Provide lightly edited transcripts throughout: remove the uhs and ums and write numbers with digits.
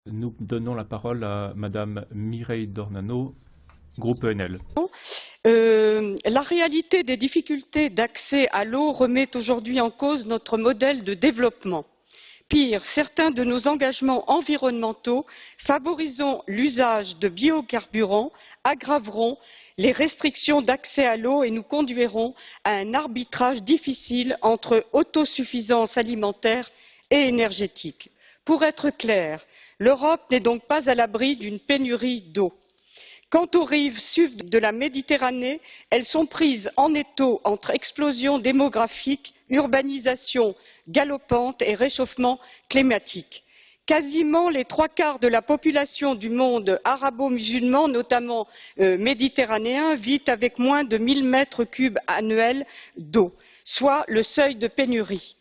Nous donnons la parole à Madame Mireille Dornano, groupe ENL. La réalité des difficultés d'accès à l'eau remet aujourd'hui en cause notre modèle de développement. Pire, certains de nos engagements environnementaux favorisant l'usage de biocarburants aggraveront les restrictions d'accès à l'eau et nous conduiront à un arbitrage difficile entre autosuffisance alimentaire et énergétique. Pour être clair, l'Europe n'est donc pas à l'abri d'une pénurie d'eau. Quant aux rives sud de la Méditerranée, elles sont prises en étau entre explosion démographique, urbanisation galopante et réchauffement climatique. Quasiment les trois quarts de la population du monde arabo-musulman, notamment méditerranéen, vit avec moins de 1000 mètres cubes annuels d'eau, soit le seuil de pénurie.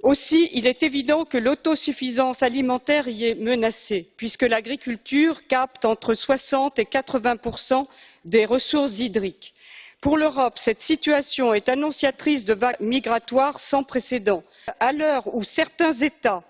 Aussi, il est évident que l'autosuffisance alimentaire y est menacée, puisque l'agriculture capte entre 60 et 80% des ressources hydriques. Pour l'Europe, cette situation est annonciatrice de vagues migratoires sans précédent. À l'heure où certains États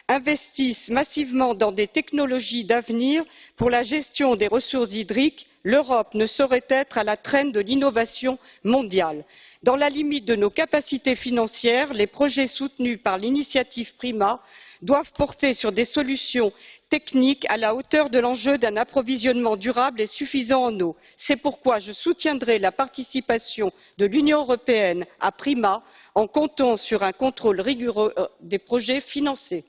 investissent massivement dans des technologies d'avenir pour la gestion des ressources hydriques, l'Europe ne saurait être à la traîne de l'innovation mondiale. Dans la limite de nos capacités financières, les projets soutenus par l'initiative Prima doivent porter sur des solutions techniques à la hauteur de l'enjeu d'un approvisionnement durable et suffisant en eau. C'est pourquoi je soutiendrai la participation de l'Union européenne à Prima en comptant sur un contrôle rigoureux des projets financés.